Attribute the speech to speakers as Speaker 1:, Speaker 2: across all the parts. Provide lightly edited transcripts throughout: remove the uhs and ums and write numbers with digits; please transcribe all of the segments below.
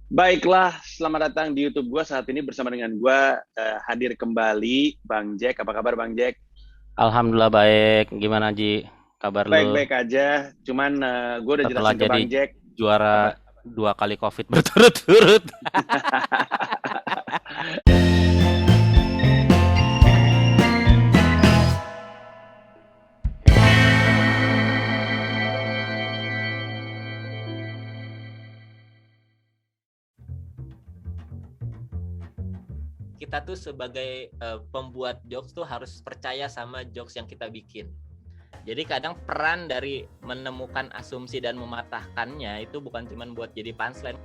Speaker 1: Baiklah, selamat datang di YouTube gue saat ini bersama dengan gue hadir kembali Bang Jack. Apa kabar Bang Jack?
Speaker 2: Alhamdulillah baik. Gimana Ji? Kabar lu
Speaker 1: Baik-baik aja. Cuman gue udah
Speaker 2: setelah
Speaker 1: jelasin ke
Speaker 2: jadi
Speaker 1: Bang Jack
Speaker 2: juara
Speaker 1: apa.
Speaker 2: 2 kali COVID berturut-turut?
Speaker 3: Kita tuh sebagai pembuat jokes tuh harus percaya sama jokes yang kita bikin. Jadi kadang peran dari menemukan asumsi dan mematahkannya itu bukan cuma buat jadi punchline.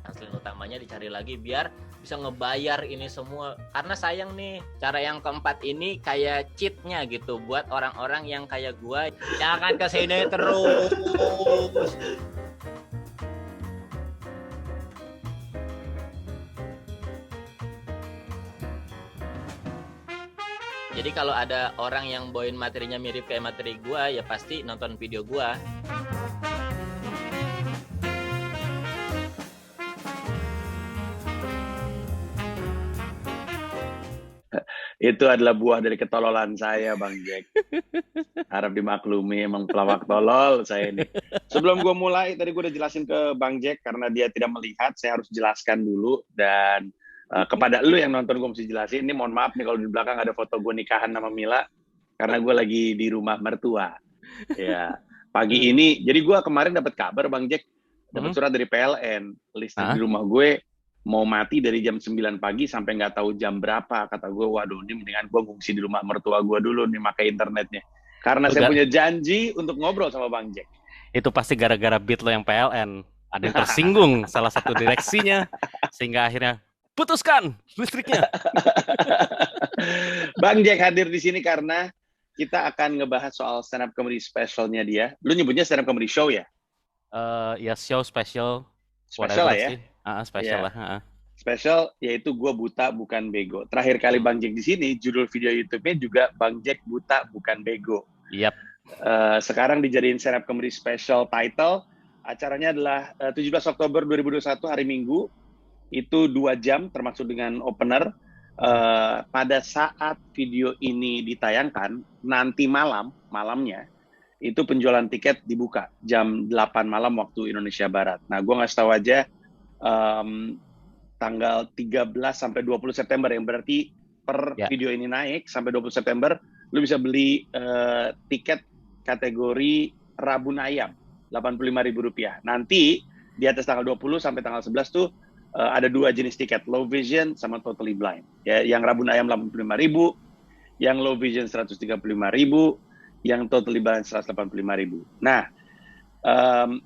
Speaker 3: Punchline utamanya dicari lagi biar bisa ngebayar ini semua. Karena sayang nih, cara yang keempat ini kayak cheatnya gitu buat orang-orang yang kayak gua. Jangan kesini terus. Jadi kalau ada orang yang bawain materinya mirip kayak materi gua, ya pasti nonton video gua.
Speaker 1: Itu adalah buah dari ketololan saya Bang Jack. Harap dimaklumi, emang pelawak tolol saya ini. Sebelum gue mulai, tadi gue udah jelasin ke Bang Jack karena dia tidak melihat, saya harus jelaskan dulu. Dan kepada lu yang nonton gue mesti jelasin, ini mohon maaf nih kalau di belakang ada foto gue nikahan sama Mila, karena gue lagi di rumah mertua. Ya, pagi ini, jadi gue kemarin dapat kabar Bang Jack, dapat
Speaker 2: Hmm?
Speaker 1: surat dari PLN, listrik di
Speaker 2: Ah,
Speaker 1: rumah gue mau mati dari jam 9 pagi sampai nggak tahu jam berapa. Kata gue, waduh ini mendingan gue ngungsi di rumah mertua gue dulu nih pakai internetnya. Karena
Speaker 2: itu
Speaker 1: saya punya janji untuk ngobrol sama Bang Jack.
Speaker 2: itu pasti gara-gara beat lo yang PLN. Ada yang tersinggung salah satu direksinya sehingga akhirnya putuskan listriknya.
Speaker 1: Bang Jack hadir di sini karena kita akan ngebahas soal stand up comedy specialnya dia. Lu nyebutnya stand up comedy show ya?
Speaker 2: Ya show special
Speaker 1: Special
Speaker 2: whatever
Speaker 1: lah ya?
Speaker 2: sih. Special
Speaker 1: Ya.
Speaker 2: lah.
Speaker 1: Special yaitu gue buta bukan bego. Terakhir kali Bang Jack di sini, judul video YouTube-nya juga Bang Jack buta bukan bego.
Speaker 2: Yap.
Speaker 1: Sekarang dijadiin stand up comedy special title. Acaranya adalah 17 Oktober 2021 hari Minggu. Itu 2 jam termasuk dengan opener. Pada saat video ini ditayangkan, nanti malamnya, itu penjualan tiket dibuka jam 8 malam waktu Indonesia Barat. Nah, gue ngasih tahu aja, um, tanggal 13 sampai 20 September yang berarti per
Speaker 2: Ya.
Speaker 1: video ini naik sampai 20 September lu bisa beli tiket kategori rabun ayam Rp85.000. Nanti di atas tanggal 20 sampai tanggal 11 tuh ada 2 jenis tiket, low vision sama totally blind. Ya, yang rabun ayam 85.000, yang low vision 135.000, yang totally blind 185.000. Nah,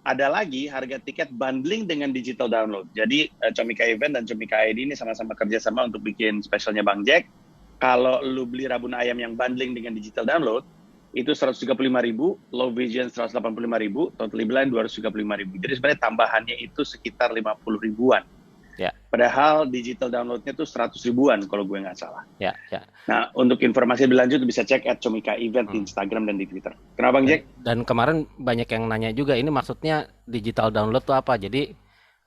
Speaker 1: ada lagi harga tiket bundling dengan digital download. Jadi Comika Event dan Comika ID ini sama-sama kerjasama untuk bikin specialnya Bang Jack. Kalau lu beli rabun ayam yang bundling dengan digital download, itu 135.000, low vision 185.000, totally blind 235.000. Jadi sebenarnya tambahannya itu sekitar 50 ribuan.
Speaker 2: Ya.
Speaker 1: Padahal digital downloadnya tuh 100 ribuan kalau gue nggak salah.
Speaker 2: Ya. Ya.
Speaker 1: Nah, untuk informasi lebih lanjut bisa cek @Comika Event di Instagram dan di Twitter. Kenapa Bang
Speaker 2: Dan,
Speaker 1: Jack?
Speaker 2: dan kemarin banyak yang nanya juga ini maksudnya digital download tuh apa? Jadi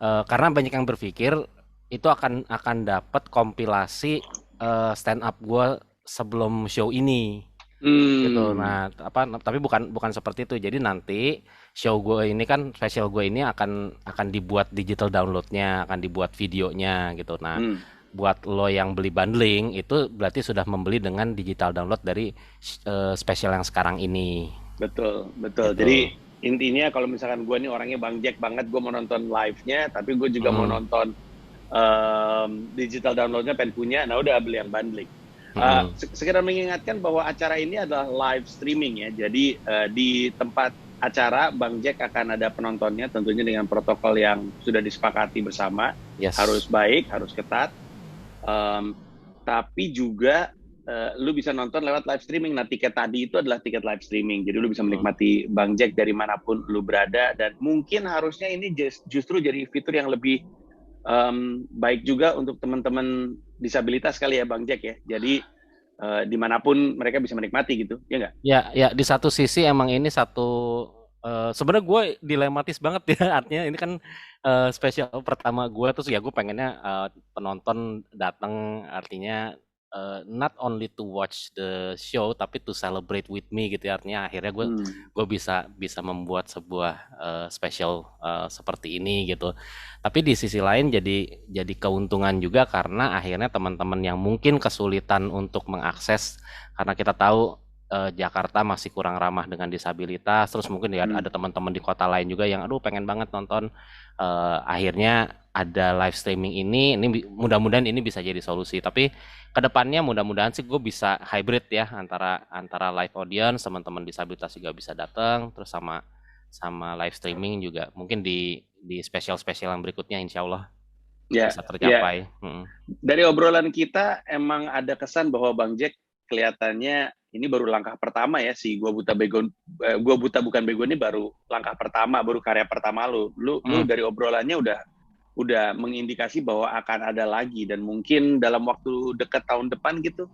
Speaker 2: karena banyak yang berpikir itu akan dapat kompilasi stand up gue sebelum show ini gitu.
Speaker 1: Hmm,
Speaker 2: Nah, tapi bukan bukan seperti itu. Jadi nanti show gue ini kan special gue ini akan dibuat digital downloadnya, akan dibuat videonya gitu. Nah,
Speaker 1: hmm.
Speaker 2: buat lo yang beli bundling itu berarti sudah membeli dengan digital download dari special yang sekarang ini
Speaker 1: Betul, betul.
Speaker 2: gitu.
Speaker 1: Jadi intinya kalau misalkan gue nih orangnya Bang Jack banget, gue mau nonton live-nya, tapi gue juga mau
Speaker 2: Mm,
Speaker 1: nonton digital download-nya pengen punya, nah udah beli yang bundling.
Speaker 2: mm,
Speaker 1: Sekedar mengingatkan bahwa acara ini adalah live streaming ya, jadi di tempat acara Bang Jack akan ada penontonnya, tentunya dengan protokol yang sudah disepakati bersama, harus
Speaker 2: yes.
Speaker 1: baik, harus ketat. Um, tapi juga lu bisa nonton lewat live streaming. Nah, tiket tadi itu adalah tiket live streaming. Jadi lu bisa
Speaker 2: Mm.
Speaker 1: menikmati Bang Jack dari manapun lu berada. Dan mungkin harusnya ini justru jadi fitur yang lebih baik juga untuk teman-teman disabilitas kali ya Bang Jack ya. Jadi dimanapun mereka bisa menikmati gitu, ya nggak?
Speaker 2: Ya, ya di satu sisi emang ini satu Sebenarnya gue dilematis banget ya, artinya ini kan spesial pertama gue, terus ya gue pengennya penonton datang, artinya not only to watch the show tapi to celebrate with me gitu ya, artinya akhirnya gue bisa bisa membuat sebuah spesial seperti ini gitu. Tapi di sisi lain jadi keuntungan juga karena akhirnya teman-teman yang mungkin kesulitan untuk mengakses, karena kita tahu Jakarta masih kurang ramah dengan disabilitas, terus mungkin ya ada teman-teman di kota lain juga yang aduh pengen banget nonton, akhirnya ada live streaming ini mudah-mudahan ini bisa jadi solusi. Tapi kedepannya mudah-mudahan sih gue bisa hybrid ya, antara live audience, teman-teman disabilitas juga bisa datang, terus sama live streaming juga mungkin di spesial-spesial yang berikutnya insya Allah bisa tercapai.
Speaker 1: Dari obrolan kita emang ada kesan bahwa Bang Jack kelihatannya ini baru langkah pertama ya, si Gua Buta Bukan Bego ini baru langkah pertama, baru karya pertama lu dari obrolannya udah mengindikasi bahwa akan ada lagi dan mungkin dalam waktu dekat tahun depan gitu,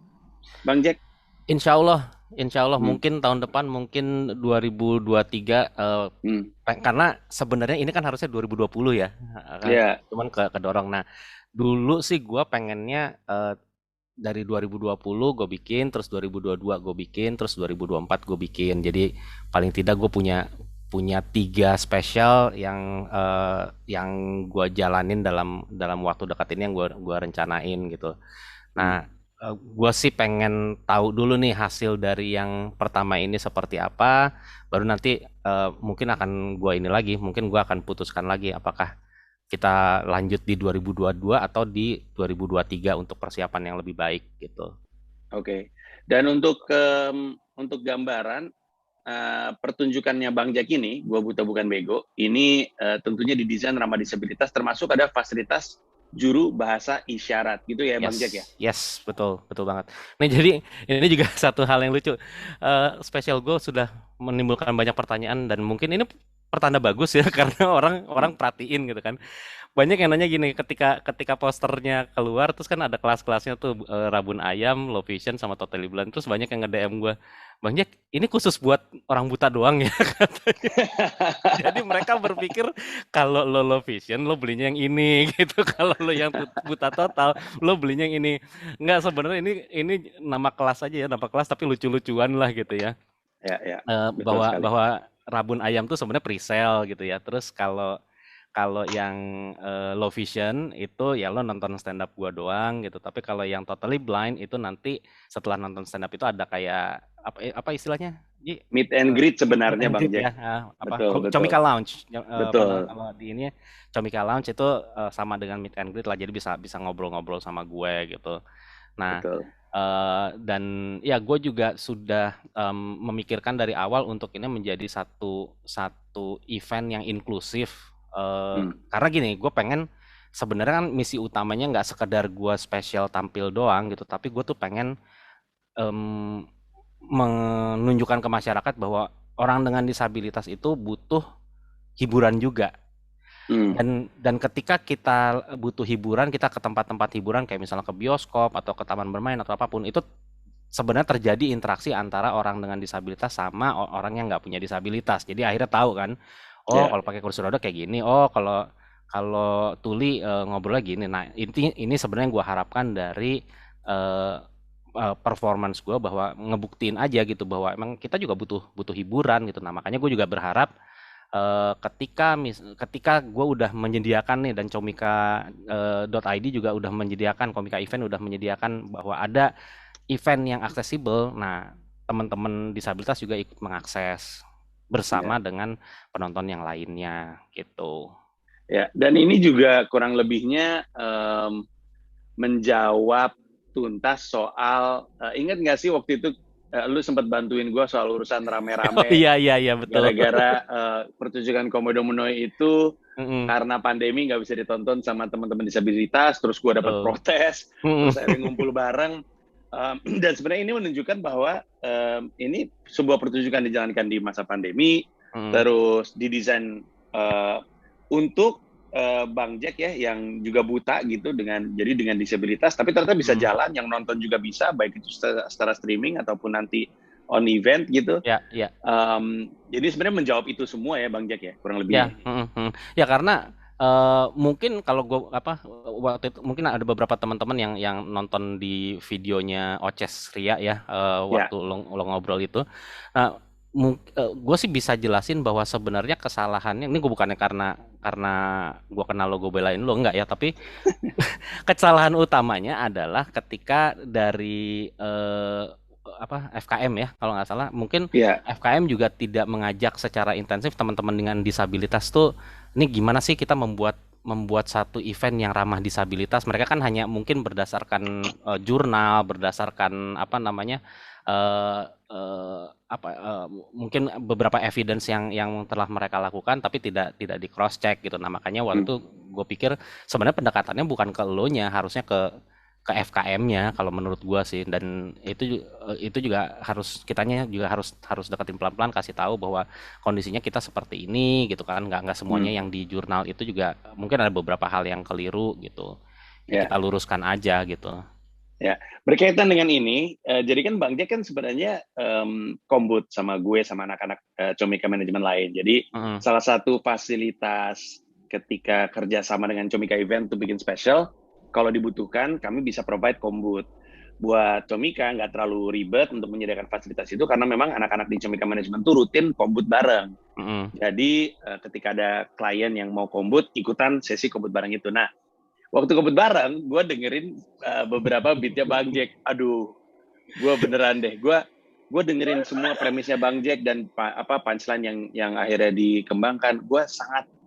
Speaker 1: Bang Jack.
Speaker 2: Insya Allah mungkin tahun depan, mungkin 2023, karena sebenarnya ini kan harusnya 2020 ya, cuman kedorong. Nah dulu sih gue pengennya dari 2020 gue bikin, terus 2022 gue bikin, terus 2024 gue bikin. Jadi paling tidak gue punya 3 spesial yang gue jalanin dalam waktu dekat ini, yang gue rencanain gitu. Nah gue sih pengen tahu dulu nih hasil dari yang pertama ini seperti apa, baru nanti mungkin akan gue mungkin gue akan putuskan lagi apakah kita lanjut di 2022 atau di 2023 untuk persiapan yang lebih baik gitu.
Speaker 1: Oke. Dan untuk gambaran pertunjukannya Bang Jack ini, Gua Buta Bukan Bego, ini tentunya didesain ramah disabilitas, termasuk ada fasilitas juru bahasa isyarat gitu ya, Bang Jack ya?
Speaker 2: Yes, betul banget. Nih jadi ini juga satu hal yang lucu. Spesial gue sudah menimbulkan banyak pertanyaan dan mungkin ini pertanda bagus ya karena orang perhatiin gitu kan. Banyak yang nanya gini, ketika posternya keluar terus kan ada kelas-kelasnya tuh, Rabun Ayam, Low Vision sama Totally Blind, terus banyak yang nge-DM gue, Bang Jack, ini khusus buat orang buta doang ya katanya. Jadi mereka berpikir kalau lo Low Vision lo belinya yang ini gitu, kalau lo yang buta total lo belinya yang ini. Enggak, sebenarnya ini nama kelas aja ya, nama kelas tapi lucu-lucuan lah gitu ya.
Speaker 1: Ya.
Speaker 2: Bahwa Rabun Ayam tuh sebenarnya pre-sale gitu ya. Terus kalau yang Low Vision itu ya lo nonton stand up gua doang gitu. Tapi kalau yang Totally Blind itu nanti setelah nonton stand up itu ada kayak apa istilahnya?
Speaker 1: Meet and greet sebenarnya Bang Jack.
Speaker 2: Ya, betul. Comika Lounge.
Speaker 1: Betul.
Speaker 2: Kalau di ini Comika Lounge itu sama dengan meet and greet lah. Jadi bisa ngobrol-ngobrol sama gue gitu. Nah, dan ya gue juga sudah memikirkan dari awal untuk ini menjadi satu event yang inklusif. Karena gini, gue pengen sebenarnya kan misi utamanya nggak sekedar gue spesial tampil doang gitu, tapi gue tuh pengen menunjukkan ke masyarakat bahwa orang dengan disabilitas itu butuh hiburan juga. Dan ketika kita butuh hiburan, kita ke tempat-tempat hiburan kayak misalnya ke bioskop atau ke taman bermain atau apapun, itu sebenarnya terjadi interaksi antara orang dengan disabilitas sama orang yang nggak punya disabilitas. Jadi akhirnya tahu kan, kalau pakai kursi roda kayak gini, kalau tuli ngobrolnya gini. Nah ini sebenarnya gue harapkan dari performance gue, bahwa ngebuktiin aja gitu bahwa emang kita juga butuh hiburan gitu. Nah makanya gue juga berharap ketika gue udah menyediakan nih, dan Comika.id juga udah menyediakan, Comika Event udah menyediakan bahwa ada event yang aksesibel, nah teman-teman disabilitas juga ikut mengakses bersama dengan penonton yang lainnya gitu.
Speaker 1: Ya, dan ini juga kurang lebihnya menjawab tuntas soal, ingat nggak sih waktu itu lu sempat bantuin gue soal urusan rame-rame.
Speaker 2: Iya betul.
Speaker 1: Gara-gara pertunjukan Komodo Menoe itu karena pandemi nggak bisa ditonton sama teman-teman disabilitas, terus gue dapat protes, terus akhirnya ngumpul bareng. Dan sebenarnya ini menunjukkan bahwa ini sebuah pertunjukan dijalankan di masa pandemi, terus didesain untuk Bang Jack ya, yang juga buta gitu, dengan disabilitas, tapi ternyata bisa jalan, yang nonton juga bisa, baik itu secara streaming ataupun nanti on event gitu.
Speaker 2: Ya, ya.
Speaker 1: Jadi sebenarnya menjawab itu semua ya Bang Jack ya, kurang lebih.
Speaker 2: Ya, ya karena mungkin kalau gue waktu itu mungkin ada beberapa teman-teman yang nonton di videonya Oces Ria ya,
Speaker 1: Ya,
Speaker 2: waktu lo ngobrol itu. Nah, gue sih bisa jelasin bahwa sebenarnya kesalahannya ini gue bukannya karena gue kenal lo gue belain lo enggak ya, tapi kesalahan utamanya adalah ketika dari FKM ya kalau nggak salah, mungkin
Speaker 1: ya,
Speaker 2: FKM juga tidak mengajak secara intensif teman-teman dengan disabilitas tuh, ini gimana sih kita membuat satu event yang ramah disabilitas. Mereka kan hanya mungkin berdasarkan jurnal, berdasarkan apa namanya, eh, mungkin beberapa evidence yang telah mereka lakukan, tapi tidak di cross check gitu. Nah makanya waktu itu gue pikir sebenarnya pendekatannya bukan ke elonya, harusnya ke FKM-nya kalau menurut gua sih. Dan itu juga kitanya juga harus deketin pelan-pelan, kasih tahu bahwa kondisinya kita seperti ini gitu kan, nggak semuanya yang di jurnal itu juga mungkin ada beberapa hal yang keliru gitu ya,
Speaker 1: ya.
Speaker 2: kita luruskan aja gitu.
Speaker 1: Ya, berkaitan dengan ini, jadi kan Bang Jack kan sebenarnya kombut sama gue sama anak-anak Comika manajemen lain. Jadi salah satu fasilitas ketika kerjasama dengan Comika Event untuk bikin special, kalau dibutuhkan kami bisa provide kombut. Buat Comika nggak terlalu ribet untuk menyediakan fasilitas itu karena memang anak-anak di Comika manajemen tuh rutin kombut bareng. Jadi ketika ada klien yang mau kombut, ikutan sesi kombut bareng itu. Nah, waktu kombut bareng, gue dengerin beberapa beatnya Bang Jack. Aduh, gue beneran deh. Gue dengerin semua premisnya Bang Jack dan punchline yang akhirnya dikembangkan. Gue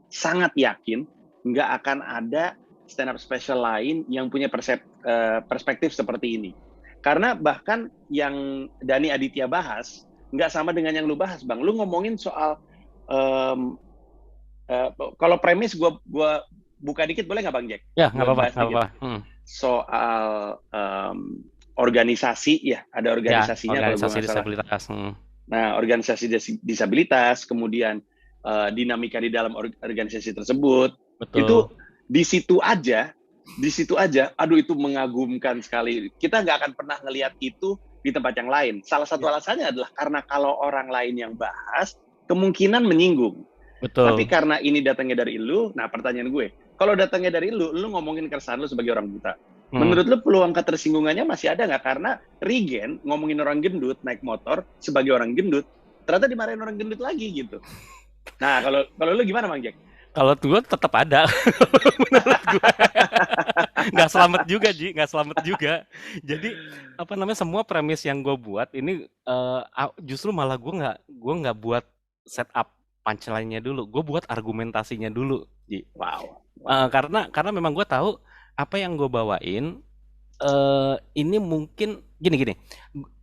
Speaker 1: sangat yakin nggak akan ada stand up special lain yang punya perspektif seperti ini. Karena bahkan yang Dani Aditya bahas nggak sama dengan yang lu bahas, Bang. Lu ngomongin soal kalau premis gue buka dikit boleh nggak Bang Jack?
Speaker 2: Ya, nggak apa-apa.
Speaker 1: Soal organisasi ya, ada organisasinya.
Speaker 2: Ya, organisasi disabilitas.
Speaker 1: Nah, organisasi disabilitas, kemudian dinamika di dalam organisasi tersebut. Betul. Itu di situ aja, aduh itu mengagumkan sekali. Kita nggak akan pernah ngelihat itu di tempat yang lain. Salah satu alasannya adalah karena kalau orang lain yang bahas, kemungkinan menyinggung. Betul. Tapi karena ini datangnya dari lu, nah pertanyaan gue, kalau datangnya dari lu ngomongin keresahan lu sebagai orang buta. Menurut lu peluang ketersinggungannya masih ada nggak? Karena Regen ngomongin orang gendut naik motor sebagai orang gendut, ternyata dimarahin orang gendut lagi gitu. Nah, kalau lu gimana Bang Jack?
Speaker 2: Kalau gue tetap ada, menurut gue nggak selamat juga, Ji, nggak selamat juga. Jadi apa namanya, semua premis yang gue buat ini justru malah gue nggak buat setup punchline-nya dulu, gue buat argumentasinya dulu, Ji.
Speaker 1: Wow.
Speaker 2: Karena memang gue tahu apa yang gue bawain ini mungkin gini.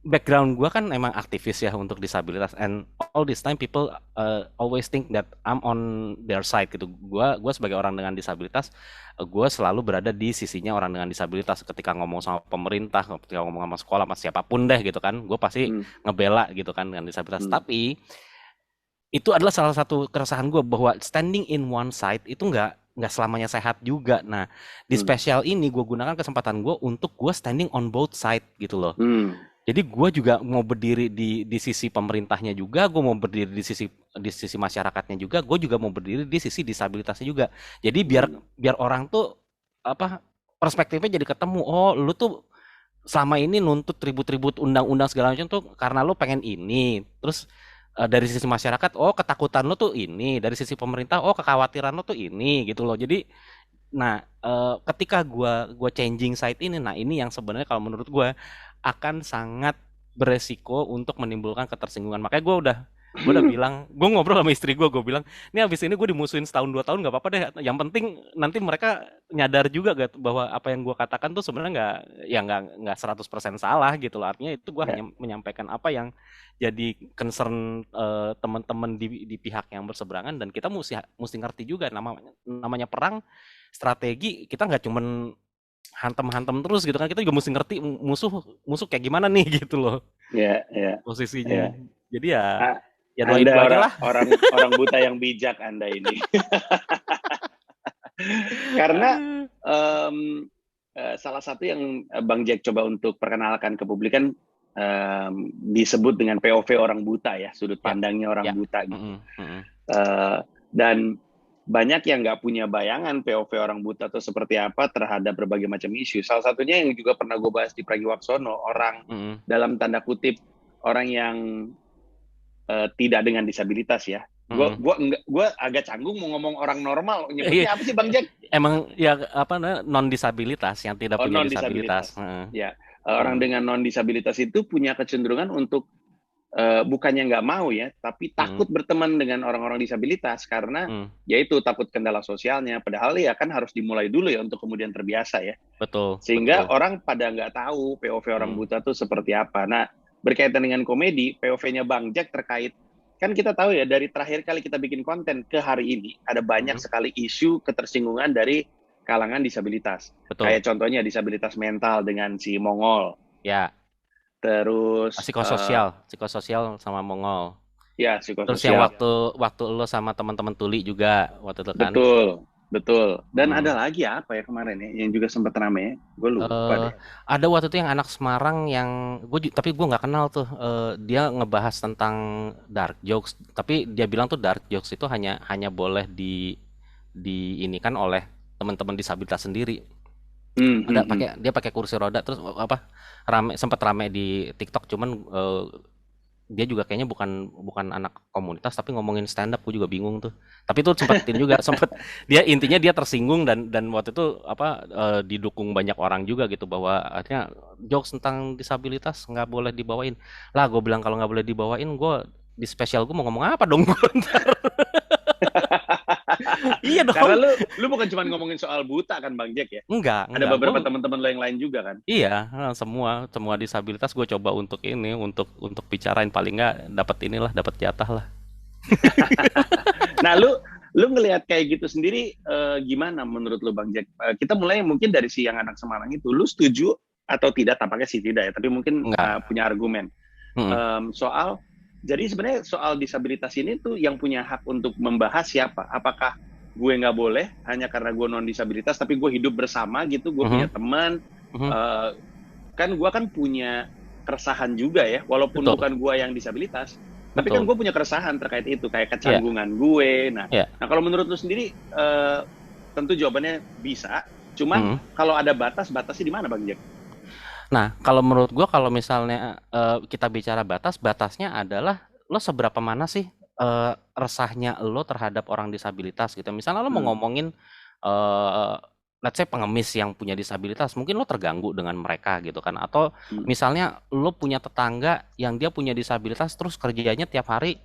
Speaker 2: Background gue kan emang aktivis ya untuk disabilitas, and all this time people always think that I'm on their side gitu. Gue sebagai orang dengan disabilitas, gue selalu berada di sisinya orang dengan disabilitas. Ketika ngomong sama pemerintah, ketika ngomong sama sekolah, sama siapapun deh gitu kan, gue pasti ngebela gitu kan dengan disabilitas. Tapi itu adalah salah satu keresahan gue bahwa standing in one side itu nggak selamanya sehat juga. Nah, di spesial ini gue gunakan kesempatan gue untuk gue standing on both side gitu loh. Jadi gue juga mau berdiri di sisi pemerintahnya juga, gue mau berdiri di sisi masyarakatnya juga, gue juga mau berdiri di sisi disabilitasnya juga. Jadi biar orang tuh perspektifnya jadi ketemu. Oh, lu tuh selama ini nuntut ribut-ribut undang-undang segala macam tuh karena lu pengen ini. Terus dari sisi masyarakat, oh ketakutan lo tuh ini, dari sisi pemerintah, oh kekhawatiran lo tuh ini gitu loh. Jadi, nah ketika gue changing side ini, nah ini yang sebenarnya kalau menurut gue akan sangat beresiko untuk menimbulkan ketersinggungan. Makanya gue udah bilang, gue ngobrol sama istri gue bilang, ini abis ini gue dimusuhin setahun 2 tahun nggak apa-apa deh. Yang penting nanti mereka nyadar juga gak, bahwa apa yang gue katakan tuh sebenarnya nggak 100% salah gitu loh. Artinya itu gue hanya menyampaikan apa yang jadi concern teman-teman di pihak yang berseberangan, dan kita mesti ngerti juga namanya perang strategi. Kita nggak cuman hantem terus gitu kan, kita juga mesti ngerti musuh kayak gimana nih gitu loh. Posisinya. Jadi ya doain
Speaker 1: Anda
Speaker 2: aja lah.
Speaker 1: orang buta yang bijak Anda ini. Karena salah satu yang Bang Jack coba untuk perkenalkan ke publik kan disebut dengan POV orang buta ya, sudut
Speaker 2: Ya,
Speaker 1: pandangnya orang
Speaker 2: ya.
Speaker 1: buta gitu. Dan banyak yang nggak punya bayangan POV orang buta itu seperti apa terhadap berbagai macam isu. Salah satunya yang juga pernah gue bahas di Pragiwaksono, orang dalam tanda kutip orang yang tidak dengan disabilitas ya. Gue agak canggung mau ngomong orang normal. Nyebutnya apa sih Bang Jack?
Speaker 2: Emang ya apa non disabilitas yang tidak punya disabilitas.
Speaker 1: Ya, orang dengan non disabilitas itu punya kecenderungan untuk bukannya nggak mau ya, tapi takut berteman dengan orang-orang disabilitas karena yaitu takut kendala sosialnya. Padahal ya kan harus dimulai dulu ya untuk kemudian terbiasa ya.
Speaker 2: Betul.
Speaker 1: Sehingga orang pada nggak tahu POV orang buta itu seperti apa. Nah, berkaitan dengan komedi, POV-nya Bang Jack terkait kan kita tahu ya dari terakhir kali kita bikin konten ke hari ini ada banyak sekali isu ketersinggungan dari kalangan disabilitas.
Speaker 2: Betul.
Speaker 1: Kayak contohnya disabilitas mental dengan si Mongol.
Speaker 2: Ya.
Speaker 1: Terus
Speaker 2: psikososial sama Mongol.
Speaker 1: Ya, psikososial.
Speaker 2: Terus yang waktu lo sama teman-teman tuli juga waktu itu kan.
Speaker 1: Betul. Dan ada lagi apa ya kemarin ya yang juga sempat rame ya? Gue lupa deh.
Speaker 2: Ada waktu itu yang anak Semarang yang tapi gue nggak kenal tuh. Dia ngebahas tentang dark jokes, tapi dia bilang tuh dark jokes itu hanya boleh di ini kan oleh teman-teman disabilitas sendiri. Dia pakai kursi roda terus sempat rame di TikTok, cuman dia juga kayaknya bukan anak komunitas tapi ngomongin stand up, gue juga bingung tuh. Tapi itu sempat intinya dia tersinggung dan waktu itu didukung banyak orang juga gitu bahwa artinya jokes tentang disabilitas nggak boleh dibawain. Lah gue bilang kalau nggak boleh dibawain, gue di spesial gue mau ngomong apa dong gue ntar. Iya dong.
Speaker 1: Karena lu bukan cuma ngomongin soal buta kan Bang Jack ya?
Speaker 2: Enggak.
Speaker 1: Ada beberapa teman-teman lo yang lain juga kan?
Speaker 2: Iya, semua disabilitas gue coba untuk bicarain, paling nggak dapat jatah lah.
Speaker 1: Nah, lu ngelihat kayak gitu sendiri gimana menurut lu Bang Jack? Kita mulai mungkin dari si yang anak Semarang itu. Lu setuju atau tidak? Tampaknya sih tidak ya, tapi mungkin punya argumen. Jadi sebenarnya soal disabilitas ini tuh yang punya hak untuk membahas siapa? Apakah gue nggak boleh hanya karena gue non disabilitas, tapi gue hidup bersama gitu, gue punya teman, kan gue kan punya keresahan juga ya, walaupun bukan gue yang disabilitas, tapi kan gue punya keresahan terkait itu, kayak kecanggungan gue. Nah, kalau menurut lu sendiri, tentu jawabannya bisa, cuman kalau ada batasnya di mana Bang Jack?
Speaker 2: Nah, kalau menurut gue, kalau misalnya kita bicara batasnya adalah lo seberapa mana sih resahnya lo terhadap orang disabilitas gitu. Misalnya lo mau ngomongin let's say pengemis yang punya disabilitas, mungkin lo terganggu dengan mereka gitu kan. Atau misalnya lo punya tetangga yang dia punya disabilitas terus kerjanya tiap hari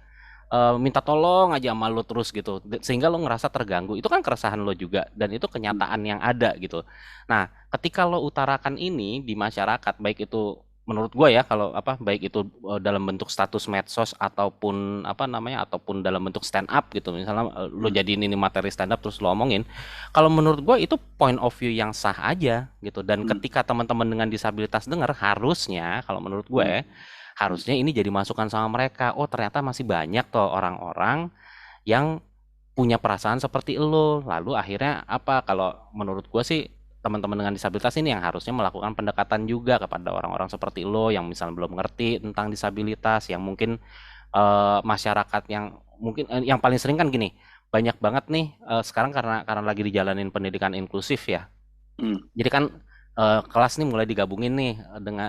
Speaker 2: minta tolong aja sama lo terus gitu, sehingga lo ngerasa terganggu. Itu kan keresahan lo juga, dan itu kenyataan yang ada gitu. Nah, ketika lo utarakan ini di masyarakat, baik itu menurut gue ya, kalau baik itu dalam bentuk status medsos ataupun ataupun dalam bentuk stand up gitu, misalnya lo jadiin ini materi stand up terus lo omongin, kalau menurut gue itu point of view yang sah aja gitu. Dan ketika teman-teman dengan disabilitas dengar, harusnya kalau menurut gue harusnya ini jadi masukan sama mereka. Oh, ternyata masih banyak tuh orang-orang yang punya perasaan seperti lo. Lalu akhirnya kalau menurut gue sih, teman-teman dengan disabilitas ini yang harusnya melakukan pendekatan juga kepada orang-orang seperti lo yang misalnya belum ngerti tentang disabilitas, yang mungkin masyarakat yang mungkin yang paling sering kan gini, banyak banget nih sekarang karena lagi dijalanin pendidikan inklusif ya. Jadi kan kelas nih mulai digabungin nih dengan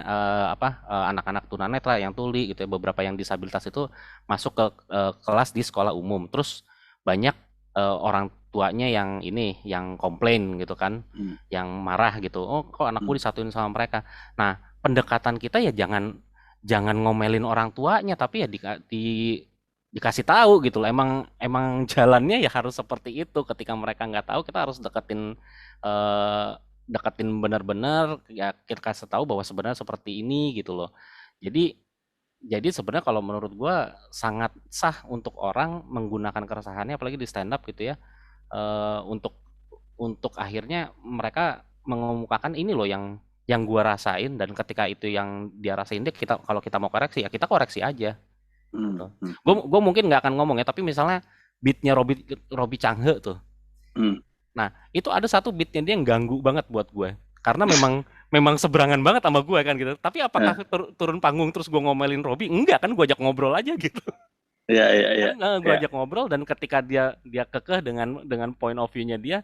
Speaker 2: anak-anak tunanetra yang tuli gitu ya, beberapa yang disabilitas itu masuk ke kelas di sekolah umum. Terus banyak orang tuanya yang komplain gitu kan, yang marah gitu. Oh, kok anakku disatuin sama mereka. Nah, pendekatan kita ya jangan ngomelin orang tuanya, tapi ya dikasih tahu gitu loh. Emang jalannya ya harus seperti itu. Ketika mereka nggak tahu, kita harus deketin benar-benar ya, kita kasih tahu bahwa sebenarnya seperti ini gitu loh. Jadi sebenarnya kalau menurut gue sangat sah untuk orang menggunakan keresahannya, apalagi di stand up gitu ya, untuk akhirnya mereka mengemukakan ini loh yang gue rasain, dan ketika itu yang dia rasain, kalau kita mau koreksi ya kita koreksi aja. Gue mungkin nggak akan ngomong ya, tapi misalnya beatnya Robby Changhe tuh. Nah, itu ada satu beatnya dia yang ganggu banget buat gue, karena memang seberangan banget sama gue kan gitu. Tapi
Speaker 1: Nah,
Speaker 2: apakah turun panggung terus gue ngomelin Robby? Enggak kan, gue ajak ngobrol aja gitu.
Speaker 1: iya, iya, iya,
Speaker 2: Kan gue
Speaker 1: iya,
Speaker 2: ajak ngobrol, dan ketika dia kekeh dengan point of view-nya dia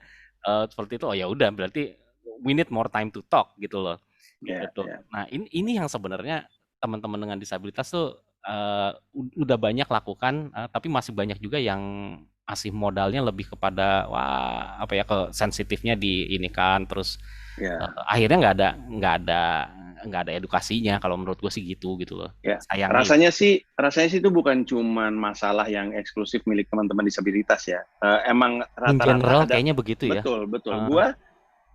Speaker 2: seperti itu, oh ya udah berarti we need more time to talk gitu loh.
Speaker 1: iya,
Speaker 2: Gitu.
Speaker 1: iya.
Speaker 2: Nah, ini yang sebenarnya teman-teman dengan disabilitas tuh udah banyak lakukan, tapi masih banyak juga yang masih modalnya lebih kepada wah apa ya, ke sensitifnya di ini kan, terus
Speaker 1: Ya,
Speaker 2: akhirnya nggak ada edukasinya, kalau menurut gue sih gitu loh.
Speaker 1: ya.
Speaker 2: Sayangnya
Speaker 1: Rasanya sih itu bukan cuman masalah yang eksklusif milik teman-teman disabilitas ya. Emang
Speaker 2: in
Speaker 1: rata-rata
Speaker 2: general
Speaker 1: ada,
Speaker 2: kayaknya begitu ya.
Speaker 1: betul, betul.
Speaker 2: Uh,
Speaker 1: Gua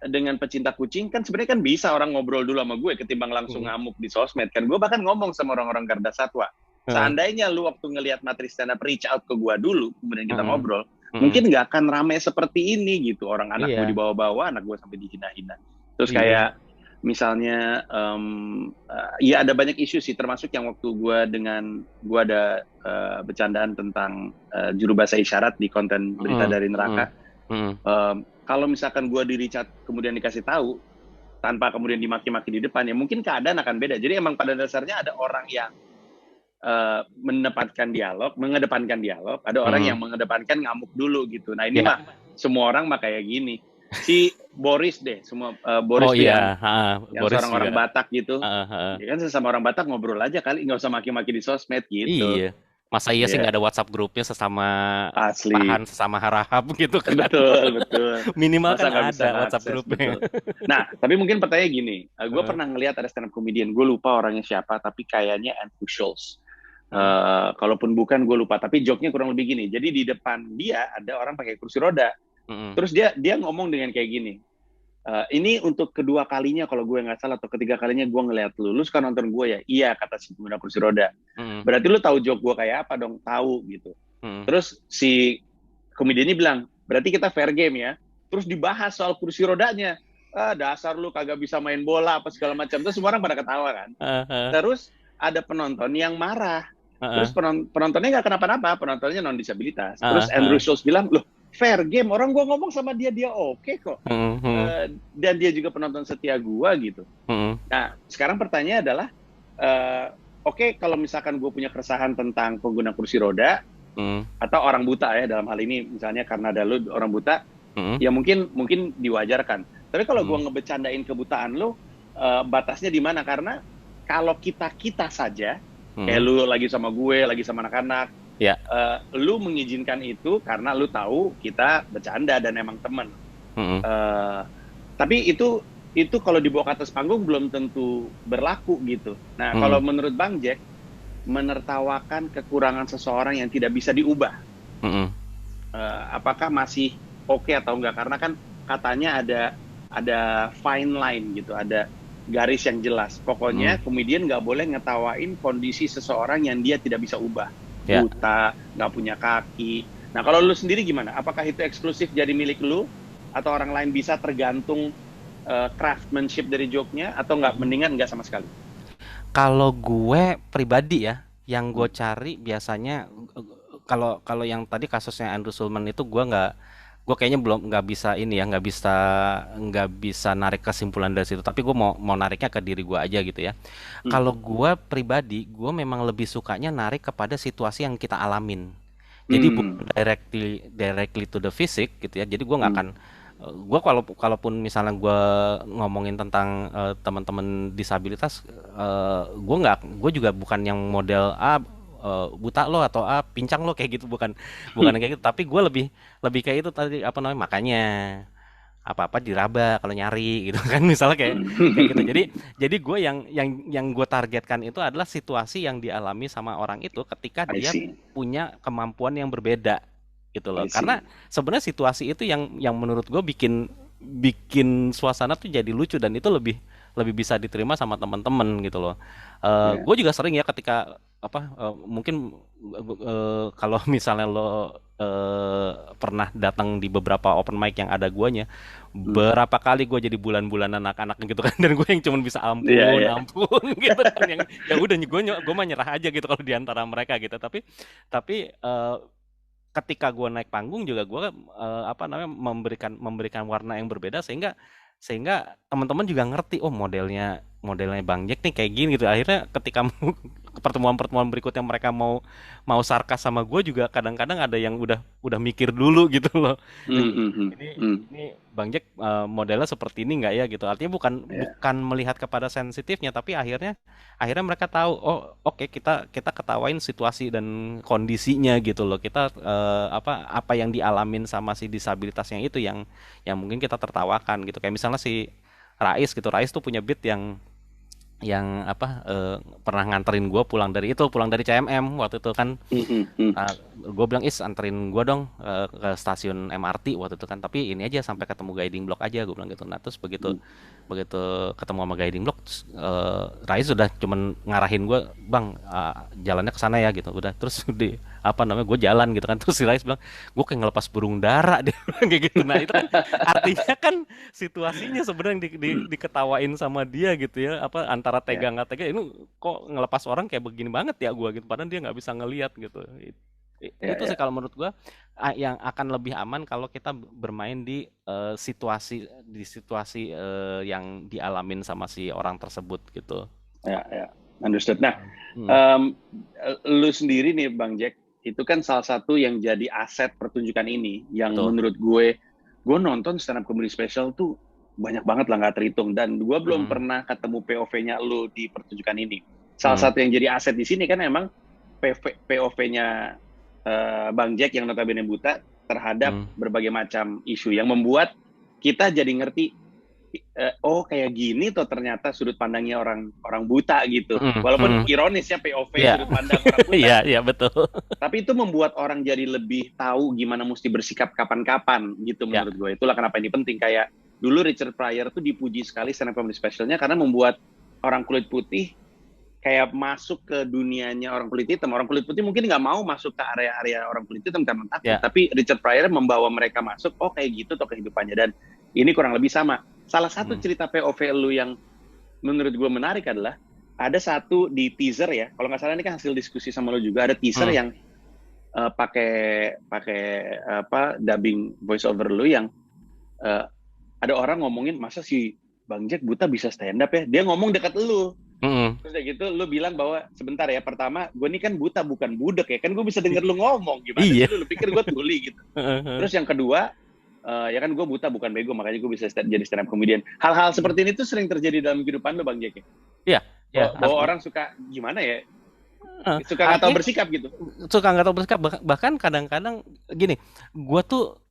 Speaker 1: dengan pecinta kucing kan sebenarnya kan bisa orang ngobrol dulu sama gue ketimbang langsung
Speaker 2: mm,
Speaker 1: ngamuk di sosmed kan. Gue bahkan ngomong sama orang-orang Garda Satwa.
Speaker 2: uh,
Speaker 1: Seandainya lu waktu ngelihat materi stand up reach out ke gue dulu, kemudian kita
Speaker 2: uh,
Speaker 1: ngobrol,
Speaker 2: uh,
Speaker 1: mungkin nggak akan ramai seperti ini gitu. Orang anak gue
Speaker 2: iya,
Speaker 1: dibawa-bawa, anak gue sampai dihina-hina. Terus
Speaker 2: iya.
Speaker 1: kayak misalnya, ya ada banyak isu sih, termasuk yang waktu gue ada bercandaan tentang juru bahasa isyarat di konten berita
Speaker 2: Mm,
Speaker 1: dari
Speaker 2: mm,
Speaker 1: neraka.
Speaker 2: mm,
Speaker 1: Kalau misalkan gue di Richard kemudian dikasih tahu tanpa kemudian dimaki-maki di depan, ya mungkin keadaan akan beda. Jadi emang pada dasarnya ada orang yang mengedepankan dialog, ada orang yang
Speaker 2: mm.
Speaker 1: mengedepankan ngamuk dulu gitu. Nah ini
Speaker 2: Ya.
Speaker 1: mah semua orang mah kayak gini. Si Boris deh,
Speaker 2: Oh
Speaker 1: Boris tuh
Speaker 2: iya,
Speaker 1: yang
Speaker 2: Boris
Speaker 1: seorang
Speaker 2: juga.
Speaker 1: orang Batak gitu.
Speaker 2: Heeh, heeh.
Speaker 1: Ya kan sesama orang Batak ngobrol aja kali, nggak usah maki-maki di sosmed gitu.
Speaker 2: Iya. Masa iya sih
Speaker 1: Ya,
Speaker 2: nggak ada WhatsApp grupnya sesama
Speaker 1: asli.
Speaker 2: tahan, sesama harahap gitu kan?
Speaker 1: Betul, betul.
Speaker 2: Minimal
Speaker 1: Masa
Speaker 2: kan
Speaker 1: nggak bisa
Speaker 2: ada WhatsApp
Speaker 1: ngakses,
Speaker 2: grupnya.
Speaker 1: betul. Nah, tapi mungkin pertanyaan gini, gue
Speaker 2: Heeh,
Speaker 1: pernah ngelihat ada stand up comedian, gue lupa orangnya siapa, tapi kayaknya Andrew Schulz.
Speaker 2: heeh,
Speaker 1: Kalaupun bukan, gue lupa. Tapi joknya kurang lebih gini. Jadi di depan dia ada orang pakai kursi roda.
Speaker 2: heeh,
Speaker 1: Terus dia ngomong dengan kayak gini. Ini untuk kedua kalinya kalau gue nggak salah atau ketiga kalinya gue ngeliat lu. Lu suka nonton gue ya? Iya, kata si pengguna kursi roda.
Speaker 2: heeh,
Speaker 1: Berarti lu tahu jok gue kayak apa dong? Tahu gitu.
Speaker 2: heeh,
Speaker 1: Terus si komedian ini bilang, berarti kita fair game ya. Terus dibahas soal kursi rodanya. Dasar lu kagak bisa main bola apa segala macam. Terus semua orang pada ketawa kan.
Speaker 2: heeh,
Speaker 1: Terus ada penonton yang marah.
Speaker 2: heeh,
Speaker 1: Terus penontonnya nggak kenapa-napa, penontonnya non disabilitas.
Speaker 2: heeh,
Speaker 1: Terus Andrew
Speaker 2: heeh,
Speaker 1: Schultz bilang, loh fair game, orang gua ngomong sama dia oke kok.
Speaker 2: heeh, heeh,
Speaker 1: Dan dia juga penonton setia gua gitu.
Speaker 2: heeh,
Speaker 1: Nah sekarang pertanyaannya adalah, uh, oke, kalau misalkan gue punya keresahan tentang pengguna kursi roda
Speaker 2: heeh,
Speaker 1: atau orang buta ya dalam hal ini misalnya karena ada lu orang buta,
Speaker 2: heeh,
Speaker 1: ya mungkin diwajarkan. Tapi kalau gue
Speaker 2: heeh,
Speaker 1: ngebecandain kebutaan lu, batasnya di mana? Karena kalau kita saja, kayak
Speaker 2: heeh.
Speaker 1: lu lagi sama gue, lagi sama anak-anak,
Speaker 2: Ya.
Speaker 1: lu mengizinkan itu karena lu tahu kita bercanda dan emang temen.
Speaker 2: Heeh,
Speaker 1: Tapi itu kalau dibawa ke atas panggung belum tentu berlaku gitu. Nah, kalau
Speaker 2: heeh,
Speaker 1: menurut Bang Jack, menertawakan kekurangan seseorang yang tidak bisa diubah,
Speaker 2: heeh,
Speaker 1: apakah masih oke atau enggak? Karena kan katanya ada fine line gitu, ada garis yang jelas.
Speaker 2: heeh.
Speaker 1: Pokoknya komedian nggak boleh ngetawain kondisi seseorang yang dia tidak bisa ubah,
Speaker 2: Ya.
Speaker 1: buta, nggak punya kaki. Nah kalau lu sendiri gimana? Apakah itu eksklusif jadi milik lu atau orang lain bisa, tergantung craftsmanship dari joke-nya, atau nggak, mendingan nggak sama sekali?
Speaker 2: Kalau gue pribadi ya, yang gue
Speaker 1: Hmm.
Speaker 2: cari biasanya kalau kalau yang tadi kasusnya Andrew Sulman itu gue kayaknya belum nggak bisa ini ya, nggak bisa narik kesimpulan dari situ. Tapi gue mau nariknya ke diri gue aja gitu ya.
Speaker 1: Hmm.
Speaker 2: Kalau gue pribadi, gue memang lebih sukanya narik kepada situasi yang kita alamin. Jadi
Speaker 1: Hmm.
Speaker 2: bukan directly to the physic gitu ya. Jadi gue nggak
Speaker 1: Hmm.
Speaker 2: akan gue kalaupun misalnya gue ngomongin tentang teman-teman disabilitas, gue juga bukan yang model buta lo atau pincang lo kayak gitu, bukan kayak gitu, tapi gue lebih lebih kayak itu tadi apa namanya, makanya apa-apa diraba kalau nyari gitu kan, misalnya kayak gitu. Jadi gue yang gue targetkan itu adalah situasi yang dialami sama orang itu ketika
Speaker 1: I
Speaker 2: dia
Speaker 1: see,
Speaker 2: punya kemampuan yang berbeda gitu loh.
Speaker 1: I
Speaker 2: Karena
Speaker 1: see.
Speaker 2: sebenarnya situasi itu yang menurut gue bikin bikin suasana tuh jadi lucu, dan itu lebih lebih bisa diterima sama teman-teman gitu loh.
Speaker 1: Ya.
Speaker 2: Gue juga sering ya ketika mungkin kalau misalnya lo pernah datang di beberapa open mic yang ada guanya,
Speaker 1: Hmm.
Speaker 2: berapa kali gue jadi bulan-bulan anak-anak gitu kan, dan gue yang cuman bisa
Speaker 1: Iya,
Speaker 2: ampun
Speaker 1: iya.
Speaker 2: ampun gitu kan, yang ya udah gue mah nyerah aja gitu kalau di antara mereka gitu. Tapi ketika gue naik panggung juga gue apa namanya memberikan memberikan warna yang berbeda, sehingga sehingga teman-teman juga ngerti, oh modelnya Bang Jack nih kayak gini gitu. Akhirnya ketika mau ke pertemuan-pertemuan berikutnya mereka mau mau sarkas sama gue juga kadang-kadang ada yang udah mikir dulu gitu loh.
Speaker 1: Hmm, hmm, hmm,
Speaker 2: Ini
Speaker 1: hmm.
Speaker 2: ini Bang Jack modelnya seperti ini nggak ya gitu. Artinya bukan
Speaker 1: Ya,
Speaker 2: bukan melihat kepada sensitifnya, tapi akhirnya akhirnya mereka tahu, oh oke, kita ketawain situasi dan kondisinya gitu loh. Kita apa yang dialamin sama si disabilitasnya itu yang mungkin kita tertawakan gitu. Kayak misalnya si Rais gitu. Rais tuh punya beat yang pernah nganterin gue pulang dari CMM waktu itu kan.
Speaker 1: hmm, hmm, hmm.
Speaker 2: Gue bilang, anterin gue dong ke stasiun MRT waktu itu kan, tapi ini aja sampai ketemu guiding block aja, gue bilang gitu. Nah terus begitu begitu ketemu sama guiding block, terus, Rais sudah cuman ngarahin gue, bang, jalannya ke sana ya gitu, udah. Terus gue jalan gitu kan, terus si Rais bilang, gue kayak ngelepas burung dara dia bilang kayak gitu. Nah itu kan artinya kan situasinya sebenarnya diketawain sama dia gitu ya, antara
Speaker 1: Ya,
Speaker 2: tega nggak tega, ini kok ngelepas orang kayak begini banget ya gue gitu, padahal dia nggak bisa ngelihat gitu.
Speaker 1: ya,
Speaker 2: Itu
Speaker 1: ya.
Speaker 2: sih kalau menurut gua yang akan lebih aman kalau kita bermain di situasi yang dialamin sama si orang tersebut gitu.
Speaker 1: Ya. Understood. Nah,
Speaker 2: Hmm.
Speaker 1: em, lu sendiri nih Bang Jack, itu kan salah satu yang jadi aset pertunjukan ini, yang
Speaker 2: Betul.
Speaker 1: menurut gue nonton stand up comedy special tuh banyak banget lah, nggak terhitung. Dan gue belum pernah ketemu POV-nya lu di pertunjukan ini. Salah satu yang jadi aset di sini kan emang POV-nya Bang Jack yang notabene buta terhadap berbagai macam isu yang membuat kita jadi ngerti, oh kayak gini tuh ternyata sudut pandangnya orang buta gitu. Walaupun ironis ya POV sudut pandang orang buta.
Speaker 2: Iya, betul.
Speaker 1: Tapi itu membuat orang jadi lebih tahu gimana mesti bersikap kapan-kapan gitu menurut gue. Itulah kenapa ini penting. Kayak dulu Richard Pryor tuh dipuji sekali stand up comedy specialnya karena membuat orang kulit putih kayak masuk ke dunianya orang kulit hitam. Orang kulit putih mungkin nggak mau masuk ke area-area orang kulit hitam karena takut. Tapi Richard Pryor membawa mereka masuk, oh kayak gitu tuh kehidupannya. Dan ini kurang lebih sama. Salah satu cerita POV lu yang menurut gue menarik adalah ada satu di teaser ya. Kalau nggak salah ini kan hasil diskusi sama lu juga. Ada teaser yang pakai dubbing voice over lu yang ada orang ngomongin, masa si Bang Jack buta bisa stand up ya? Dia ngomong dekat lu. Terus kayak gitu, lu bilang bahwa sebentar ya, pertama gue ini kan buta bukan budek ya, kan gue bisa denger lu ngomong, gimana sih lu pikir gue tuli gitu. Terus yang kedua, ya kan gue buta bukan bego, makanya gue bisa jadi stand up comedian. Hal-hal seperti ini tuh sering terjadi dalam kehidupan lu Bang Jack ya?
Speaker 2: Iya.
Speaker 1: Bahwa orang suka gimana ya, suka nggak tahu bersikap gitu.
Speaker 2: Bahkan kadang-kadang gini, gue tuh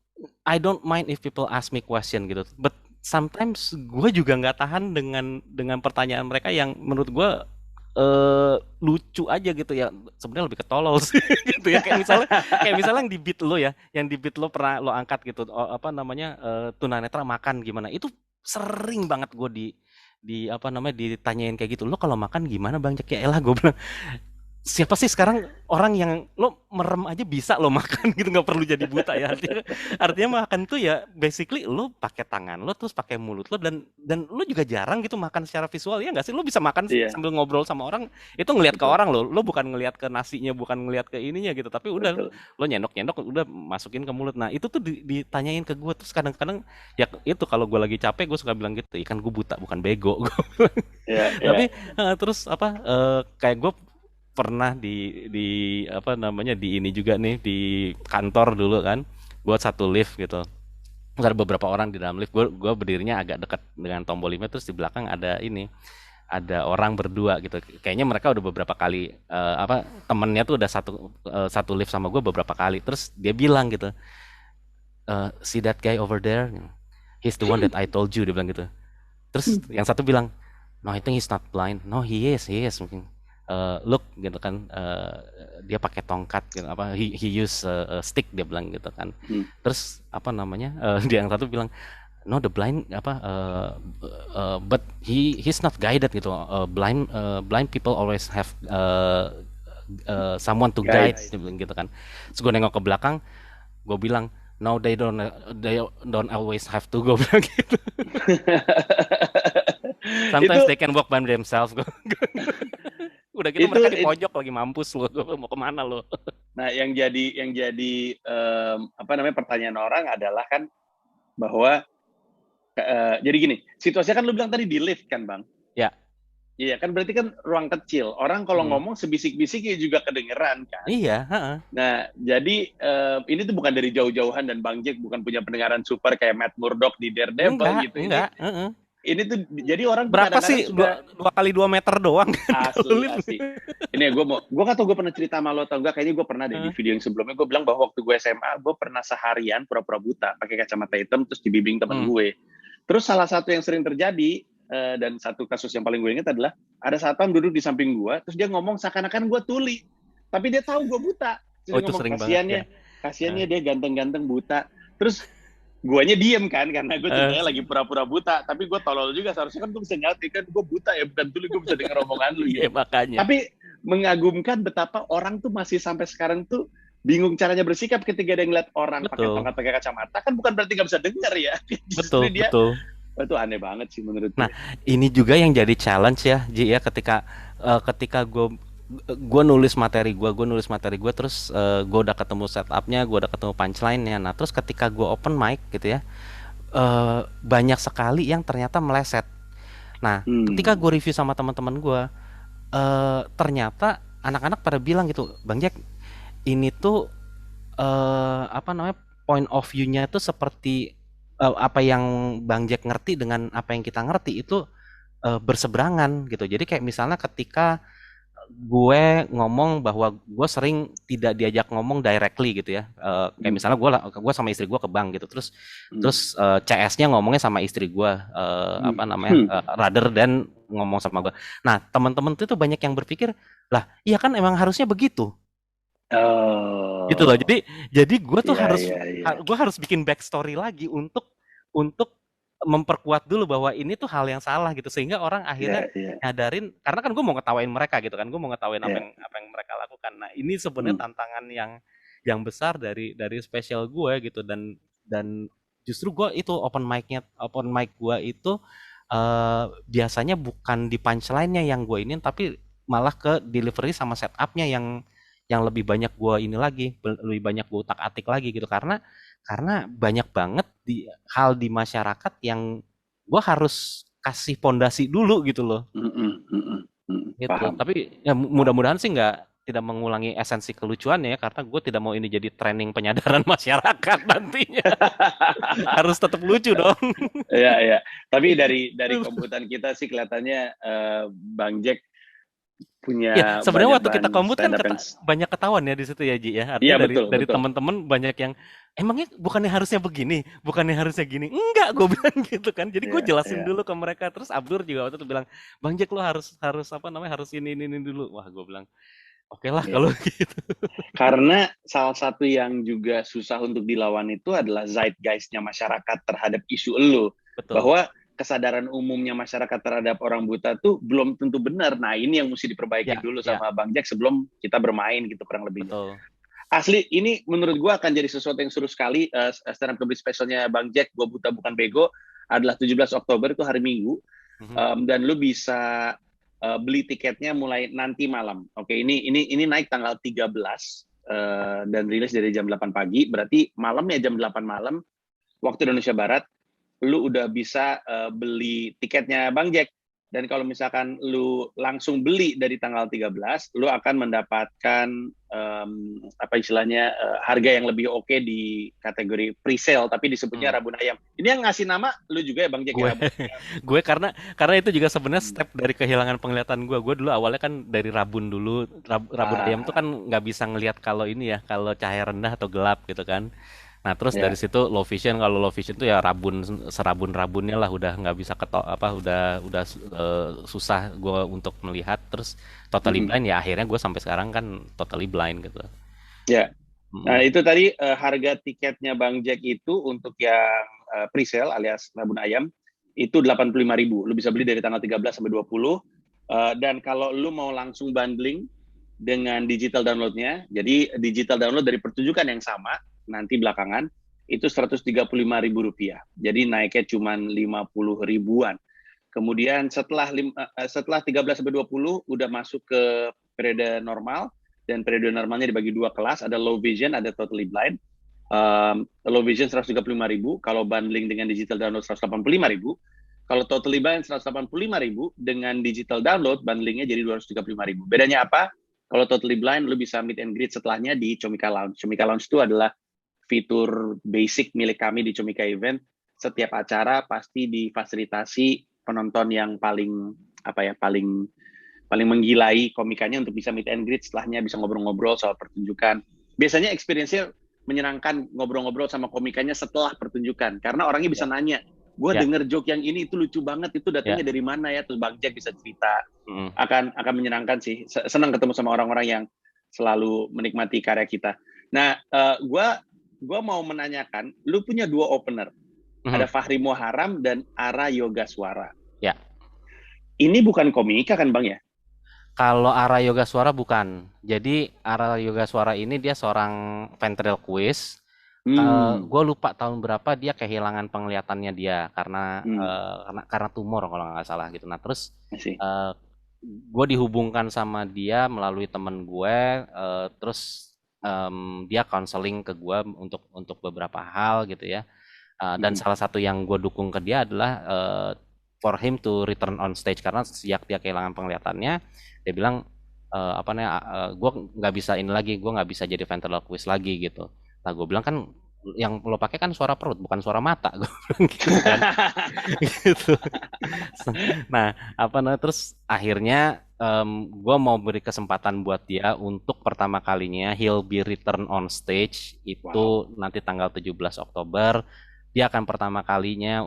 Speaker 2: I don't mind if people ask me question gitu, but sometimes gue juga nggak tahan dengan pertanyaan mereka yang menurut gue lucu aja gitu ya, sebenarnya lebih ketolol sih gitu ya. Kayak misalnya yang di beat lo pernah lo angkat gitu, tunanetra makan gimana, itu sering banget gue ditanyain kayak gitu, lo kalau makan gimana Bang Jack? Ya elah, gue bilang, siapa sih sekarang orang yang lo merem aja bisa lo makan gitu, nggak perlu jadi buta ya. Artinya makan tuh ya basically lo pakai tangan lo terus pakai mulut lo, dan lo juga jarang gitu makan secara visual ya nggak sih? Lo bisa makan sambil ngobrol sama orang, itu ngelihat ke orang lo bukan ngelihat ke nasinya, bukan ngelihat ke ininya gitu, tapi udah lo nyendok udah masukin ke mulut. Nah itu tuh ditanyain ke gue, terus kadang-kadang ya itu kalau gue lagi capek gue suka bilang gitu, ikan gue buta bukan bego. Tapi terus kayak gue pernah di ini juga nih di kantor dulu kan, buat satu lift gitu. Terus ada beberapa orang di dalam lift, gue berdirinya agak dekat dengan tombol liftnya, terus di belakang ada orang berdua gitu. Kayaknya mereka udah beberapa kali temennya tuh udah satu lift sama gue beberapa kali. Terus dia bilang gitu, see that guy over there, he's the one that I told you, dia bilang gitu. Terus yang satu bilang, no I think he's not blind. No he is mungkin. Look gitu kan, dia pakai tongkat gitu, he use stick, dia bilang gitu kan. Terus dia yang satu bilang, no the blind but he's not guided gitu. Blind people always have someone to guide, dia bilang gitu kan. Terus gue nengok ke belakang, gue bilang, no they don't always have to, gue bilang gitu. Sometimes they can walk by themselves. Udah gitu mereka di pojok lagi mampus lo, mau kemana lo?
Speaker 1: Nah yang jadi pertanyaan orang adalah kan bahwa Jadi gini, situasinya kan lu bilang tadi di lift kan, Bang?
Speaker 2: Ya.
Speaker 1: Iya kan, berarti kan ruang kecil. Orang kalau ngomong sebisik-bisik ya juga kedengeran kan.
Speaker 2: Iya, heeh.
Speaker 1: Nah, jadi ini tuh bukan dari jauh-jauhan, dan Bang Jack bukan punya pendengaran super kayak Matt Murdock di Daredevil gitu.
Speaker 2: Enggak,
Speaker 1: Ini tuh jadi orang tuh
Speaker 2: berapa
Speaker 1: kadang-kadang
Speaker 2: sih?
Speaker 1: suka
Speaker 2: 2 kali 2 meter doang kan kalau lift.
Speaker 1: asli. Ini gue kata gue pernah cerita sama lo atau enggak, kayaknya gue pernah deh di video yang sebelumnya gue bilang bahwa waktu gue SMA gue pernah seharian pura-pura buta pakai kacamata hitam terus dibimbing teman gue. Terus salah satu yang sering terjadi dan satu kasus yang paling gue ingat adalah ada satpam duduk di samping gue, terus dia ngomong seakan-akan gue tuli, tapi dia tahu gue buta. Terus dia
Speaker 2: itu
Speaker 1: ngomong
Speaker 2: sering banget ya.
Speaker 1: kasiannya dia ganteng-ganteng buta. Terus guanya diem kan, karena gue ceritanya lagi pura-pura buta, tapi gue tolol juga, seharusnya kan gue bisa nyati kan gue buta ya, bukan tuli, gue bisa dengar omongan lu gitu.
Speaker 2: Iya, makanya.
Speaker 1: Tapi mengagumkan betapa orang tuh masih sampai sekarang tuh bingung caranya bersikap ketika dia ngeliat orang pakai tongkat, pakai kacamata, kan bukan berarti nggak bisa dengar ya.
Speaker 2: Betul.
Speaker 1: Itu aneh banget sih menurut gue.
Speaker 2: Nah, ini juga yang jadi challenge ya, Ji ya, ketika gue nulis materi gue terus gue udah ketemu setupnya, gue udah ketemu punchline-nya. Nah, terus ketika gue open mic gitu ya, banyak sekali yang ternyata meleset. Nah, ketika gue review sama teman-teman gue, ternyata anak-anak pada bilang gitu, Bang Jack, ini tuh point of view-nya tuh seperti apa yang Bang Jack ngerti dengan apa yang kita ngerti itu berseberangan gitu. Jadi kayak misalnya ketika gue ngomong bahwa gue sering tidak diajak ngomong directly gitu ya, kayak misalnya gue sama istri gue ke bank gitu, terus CS-nya ngomongnya sama istri gue, rather than ngomong sama gue. Nah, teman-teman itu banyak yang berpikir, lah iya kan emang harusnya begitu. Gitu loh. Jadi gue tuh gue harus bikin backstory lagi untuk memperkuat dulu bahwa ini tuh hal yang salah gitu, sehingga orang akhirnya nyadarin, karena kan gue mau ngetawain mereka gitu kan, gue mau ngetawain apa yang mereka lakukan. Nah, ini sebenarnya tantangan yang besar dari spesial gue gitu, dan justru gue itu open mic gue itu biasanya bukan di punchline-nya yang gue ini, tapi malah ke delivery sama setupnya yang lebih banyak gue lebih banyak gue utak-atik lagi gitu, karena banyak banget hal di masyarakat yang gue harus kasih pondasi dulu gitu loh. Gitu.
Speaker 1: Paham.
Speaker 2: Tapi ya mudah-mudahan sih tidak mengulangi esensi kelucuannya ya, karena gue tidak mau ini jadi training penyadaran masyarakat nantinya. Harus tetap lucu dong.
Speaker 1: Iya. Tapi dari komputan kita sih kelihatannya Bang Jack punya
Speaker 2: ya, sebenarnya waktu kita kombut kan banyak ketahuan ya di situ ya, Ji ya. Artinya dari teman-teman banyak yang emangnya bukannya harusnya begini, bukannya harusnya gini. Enggak, gue bilang gitu kan. Jadi gue jelasin dulu ke mereka. Terus Abdur juga waktu itu bilang, Bang Jack lo harus harus ini dulu. Wah, gue bilang oke lah kalau gitu.
Speaker 1: Karena salah satu yang juga susah untuk dilawan itu adalah zeitgeist-nya masyarakat terhadap isu elu.
Speaker 2: Betul.
Speaker 1: Bahwa kesadaran umumnya masyarakat terhadap orang buta tuh belum tentu benar. Nah, ini yang mesti diperbaiki dulu sama Bang Jack sebelum kita bermain gitu kurang lebihnya.
Speaker 2: Betul.
Speaker 1: Asli, ini menurut gue akan jadi sesuatu yang seru sekali. Stand up comedy specialnya Bang Jack, Gua Buta Bukan Bego, adalah 17 Oktober, itu hari Minggu. Dan lu bisa beli tiketnya mulai nanti malam. Oke, ini naik tanggal 13 dan rilis dari jam 8 pagi. Berarti malamnya jam 8 malam, waktu Indonesia Barat, lu udah bisa beli tiketnya Bang Jack. Dan kalau misalkan lu langsung beli dari tanggal 13, lu akan mendapatkan harga yang lebih oke di kategori pre-sale, tapi disebutnya Rabun Ayam. Ini yang ngasih nama lu juga ya Bang Jack?
Speaker 2: Gue karena itu juga sebenarnya step dari kehilangan penglihatan gue. Gue dulu awalnya kan dari rabun dulu. Rabun ayam tuh kan nggak bisa ngelihat kalau ini ya, kalau cahaya rendah atau gelap gitu kan. Nah, terus dari situ low vision. Kalau low vision tuh ya serabun-rabunnya lah, udah nggak bisa udah susah gue untuk melihat. Terus totally blind ya, akhirnya gue sampai sekarang kan totally blind gitu.
Speaker 1: Ya. Nah, itu tadi harga tiketnya Bang Jack itu untuk yang pre-sale alias Rabun Ayam itu 85.000. Lu bisa beli dari tanggal 13 sampai 20. Dan kalau lu mau langsung bundling dengan digital downloadnya, jadi digital download dari pertunjukan yang sama nanti belakangan itu Rp135.000. Jadi naiknya cuma 50 ribuan. Kemudian setelah 13 sampai 20 udah masuk ke periode normal, dan periode normalnya dibagi dua kelas, ada low vision, ada totally blind. Low vision 135.000, kalau bundling dengan digital download 185.000, kalau totally blind 185.000 dengan digital download bundlingnya jadi 235.000. Bedanya apa? Kalau totally blind lu bisa meet and greet setelahnya di Comika Lounge. Comika Lounge itu adalah fitur basic milik kami di Comika Event. Setiap acara pasti difasilitasi penonton yang paling menggilai komikanya untuk bisa meet and greet setelahnya, bisa ngobrol-ngobrol soal pertunjukan. Biasanya experience-nya menyenangkan ngobrol-ngobrol sama komikanya setelah pertunjukan, karena orangnya bisa nanya, gue denger joke yang ini itu lucu banget, itu datangnya dari mana ya, terus Bang Jack bisa cerita. Akan menyenangkan sih, senang ketemu sama orang-orang yang selalu menikmati karya kita. Nah, gue mau menanyakan, lu punya 2 opener, ada Fahri Muharam dan Ara Yoga Suara.
Speaker 2: Ya.
Speaker 1: Ini bukan komika kan Bang ya?
Speaker 2: Kalau Ara Yoga Suara bukan. Jadi Ara Yoga Suara ini dia seorang ventriloquist. Gue lupa tahun berapa dia kehilangan penglihatannya dia karena tumor kalau nggak salah gitu. Nah terus gue dihubungkan sama dia melalui temen gue, terus dia counseling ke gue untuk beberapa hal gitu ya. Dan salah satu yang gue dukung ke dia adalah for him to return on stage, karena sejak dia kehilangan penglihatannya dia bilang gue nggak bisa ini lagi, gue nggak bisa jadi ventriloquist lagi gitu. Nah gue bilang kan yang lo pakai kan suara perut bukan suara mata, gue bilang gitu kan. Gitu. Nah terus akhirnya gue mau beri kesempatan buat dia untuk pertama kalinya he'll be return on stage itu nanti tanggal 17 Oktober. Dia akan pertama kalinya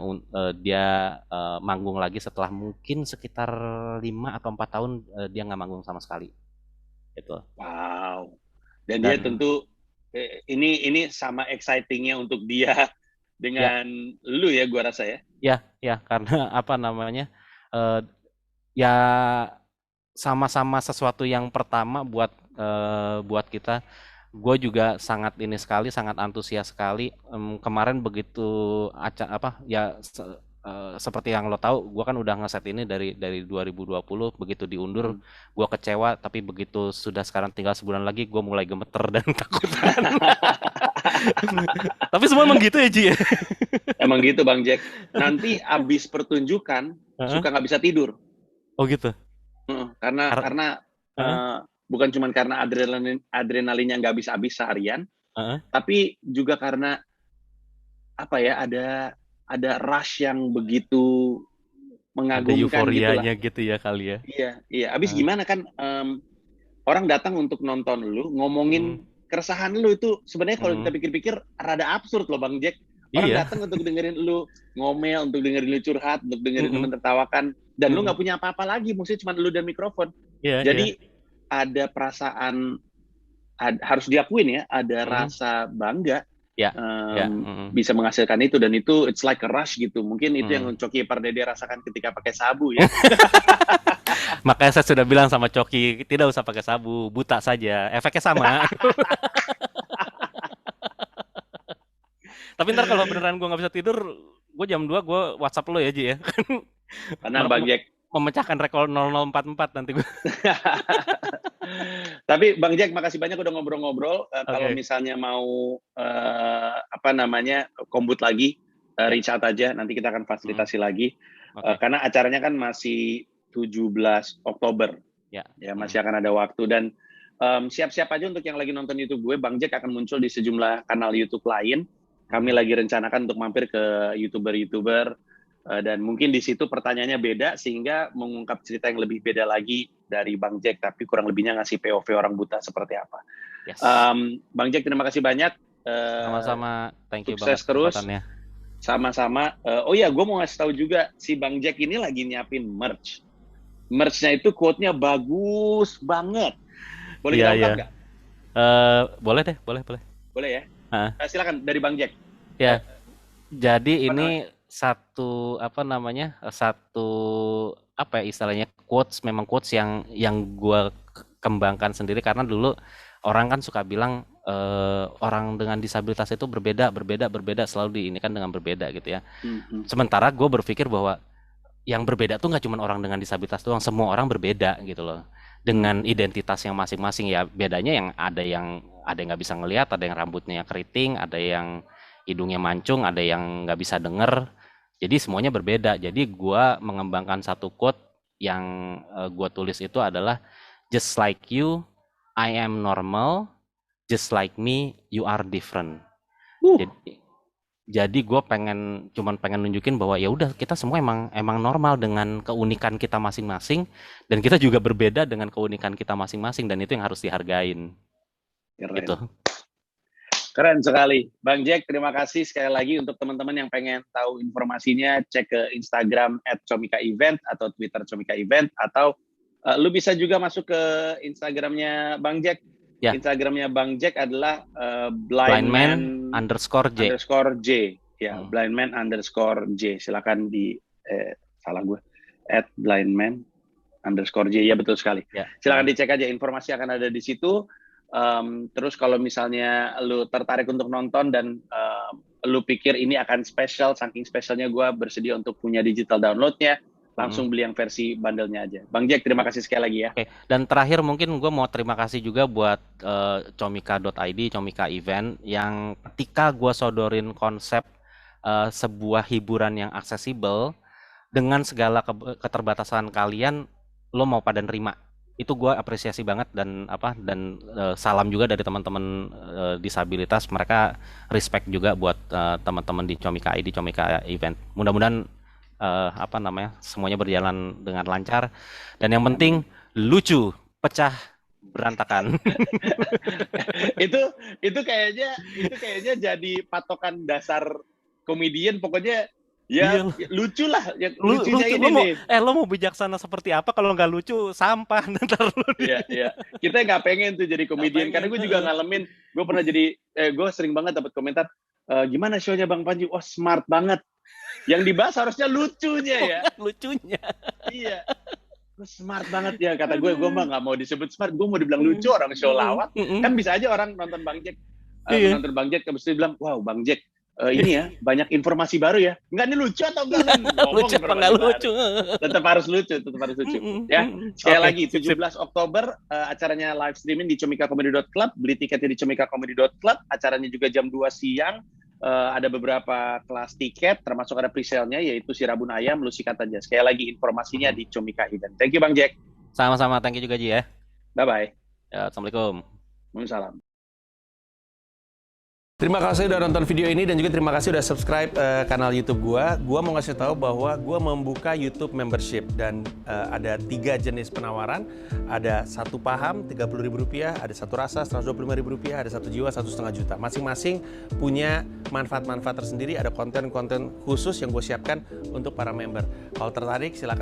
Speaker 2: dia manggung lagi setelah mungkin sekitar 5 atau 4 tahun dia nggak manggung sama sekali. Gitu.
Speaker 1: Wow. Dan dia tentu ini sama excitingnya untuk dia dengan lu ya, gua rasa ya.
Speaker 2: Ya karena ya sama-sama sesuatu yang pertama buat kita. Gue juga sangat sangat antusias sekali. Kemarin begitu seperti yang lo tahu, gue kan udah ngeset ini dari 2020, begitu diundur gue kecewa, tapi begitu sudah sekarang tinggal sebulan lagi gue mulai gemeter dan takutan. Tapi semua emang gitu ya Ji?
Speaker 1: Emang gitu Bang Jack. Nanti abis pertunjukan suka nggak bisa tidur.
Speaker 2: Oh gitu?
Speaker 1: Karena bukan cuma karena adrenalinnya nggak habis-habis seharian, tapi juga karena ada rush yang begitu mengagumkan.
Speaker 2: Ada euforianya gitu ya kali ya.
Speaker 1: Iya. Abis gimana kan orang datang untuk nonton lu, ngomongin keresahan lu itu sebenarnya kalau kita pikir-pikir rada absurd loh Bang Jack. Orang datang untuk dengerin lu ngomel, untuk dengerin lu curhat, untuk dengerin lu menertawakan, dan lu nggak punya apa-apa lagi, maksudnya cuma lu dan mikrofon. Jadi ada perasaan, harus diakuin ya, ada rasa bangga bisa menghasilkan itu, dan itu it's like a rush gitu. Mungkin itu yang Coki Pardede rasakan ketika pakai sabu ya.
Speaker 2: Makanya saya sudah bilang sama Coki, tidak usah pakai sabu, buta saja, efeknya sama. Tapi ntar kalau beneran gue nggak bisa tidur, gue jam 2 gue WhatsApp lo ya Ji ya.
Speaker 1: Karena Bang Jack
Speaker 2: memecahkan rekor 0044 nanti gue.
Speaker 1: Tapi Bang Jack, makasih banyak udah ngobrol-ngobrol. Kalau misalnya mau kombut lagi, reach out aja. Nanti kita akan fasilitasi lagi. Karena acaranya kan masih 17 Oktober. Ya, masih akan ada waktu. Dan siap-siap aja untuk yang lagi nonton YouTube gue. Bang Jack akan muncul di sejumlah kanal YouTube lain. Kami lagi rencanakan untuk mampir ke YouTuber-YouTuber. Dan mungkin di situ pertanyaannya beda, sehingga mengungkap cerita yang lebih beda lagi dari Bang Jack, tapi kurang lebihnya ngasih POV orang buta seperti apa. Bang Jack, terima kasih banyak.
Speaker 2: Sama-sama, thank you
Speaker 1: sukses
Speaker 2: banget
Speaker 1: terus. Sama-sama. Gue mau ngasih tahu juga, si Bang Jack ini lagi nyiapin merch. Merch-nya itu quote-nya bagus banget. Boleh kita ungkap nggak?
Speaker 2: Boleh deh, boleh.
Speaker 1: Boleh ya? Silakan dari Bang Jack.
Speaker 2: Ya, jadi ini satu istilahnya quotes yang gue kembangkan sendiri, karena dulu orang kan suka bilang orang dengan disabilitas itu berbeda selalu diinikan dengan berbeda gitu ya. Sementara gue berpikir bahwa yang berbeda tuh nggak cuma orang dengan disabilitas doang, semua orang berbeda gitu loh. dengan identitasnya masing-masing ya. Bedanya yang ada yang nggak bisa ngelihat, ada yang rambutnya keriting, ada yang hidungnya mancung, ada yang nggak bisa denger. Jadi semuanya berbeda. Jadi gua mengembangkan satu quote yang gua tulis itu adalah just like you, I am normal. Just like me, you are different. Jadi gue cuman pengen nunjukin bahwa ya udah kita semua emang normal dengan keunikan kita masing-masing, dan kita juga berbeda dengan keunikan kita masing-masing, dan itu yang harus dihargain.
Speaker 1: Keren.
Speaker 2: Gitu.
Speaker 1: Keren sekali, Bang Jack. Terima kasih sekali lagi. Untuk teman-teman yang pengen tahu informasinya, cek ke Instagram @comikaevent atau Twitter Comika Event, atau lu bisa juga masuk ke Instagramnya Bang Jack. Ya. Instagramnya Bang Jack adalah blindman_j. Ya, blindman_j. Silakan salah gue, @blindman_j. Ya, betul sekali. Ya. Silakan dicek aja, informasi akan ada di situ. Terus kalau misalnya lu tertarik untuk nonton dan lu pikir ini akan spesial, saking spesialnya gue bersedia untuk punya digital downloadnya, langsung beli yang versi bundle-nya aja. Bang Jack, terima kasih sekali lagi ya. Oke.
Speaker 2: Dan terakhir mungkin gue mau terima kasih juga buat comika.id, Comika Event, yang ketika gue sodorin konsep sebuah hiburan yang aksesibel dengan segala keterbatasan kalian, lo mau pada nerima. Itu gue apresiasi banget, dan salam juga dari teman-teman disabilitas. Mereka respect juga buat teman-teman di Comika ID, Comika Event. Mudah-mudahan semuanya berjalan dengan lancar, dan yang penting lucu, pecah, berantakan.
Speaker 1: itu kayaknya jadi patokan dasar komedian. Pokoknya ya lucu lah, lucunya ini.
Speaker 2: Lo mau bijaksana seperti apa kalau nggak lucu? Sampah ntar lu.
Speaker 1: Iya. Kita nggak pengen tuh jadi komedian, karena gue juga ngalamin. Gue pernah gue sering banget dapat komentar, gimana show-nya Bang Panji? Oh, smart banget. Yang dibahas harusnya lucunya ya.
Speaker 2: Lucunya.
Speaker 1: Iya. Smart banget ya, kata gue mah nggak mau disebut smart, gue mau dibilang lucu, orang show lawak. Kan bisa aja orang nonton Bang Jack, nonton Bang Jack, habis itu bilang, wow Bang Jack, ini ya banyak informasi baru ya. Enggak, ini lucu atau enggak?
Speaker 2: Lucu apa nggak lucu?
Speaker 1: Tetap harus lucu. Ya, sekali lagi 17 Oktober acaranya live streaming di comikacomedy.club. Beli tiketnya di comikacomedy.club. Acaranya juga jam 2 siang. Ada beberapa kelas tiket, termasuk ada pre-sale-nya, yaitu si Rabun Ayam, lu sikat aja. Sekali lagi informasinya di Comika Event. Thank you Bang Jack.
Speaker 2: Sama-sama, thank you juga Ji ya.
Speaker 1: Bye-bye.
Speaker 2: Ya, Assalamualaikum.
Speaker 1: Waalaikumsalam.
Speaker 4: Terima kasih udah nonton video ini, dan juga terima kasih udah subscribe kanal YouTube gua. Gua mau ngasih tahu bahwa gua membuka YouTube membership, dan ada 3 jenis penawaran. Ada 1 paham Rp30.000, ada 1 rasa Rp125.000, ada 1 jiwa Rp1,5 juta. Masing-masing punya manfaat-manfaat tersendiri. Ada konten-konten khusus yang gue siapkan untuk para member. Kalau tertarik silakan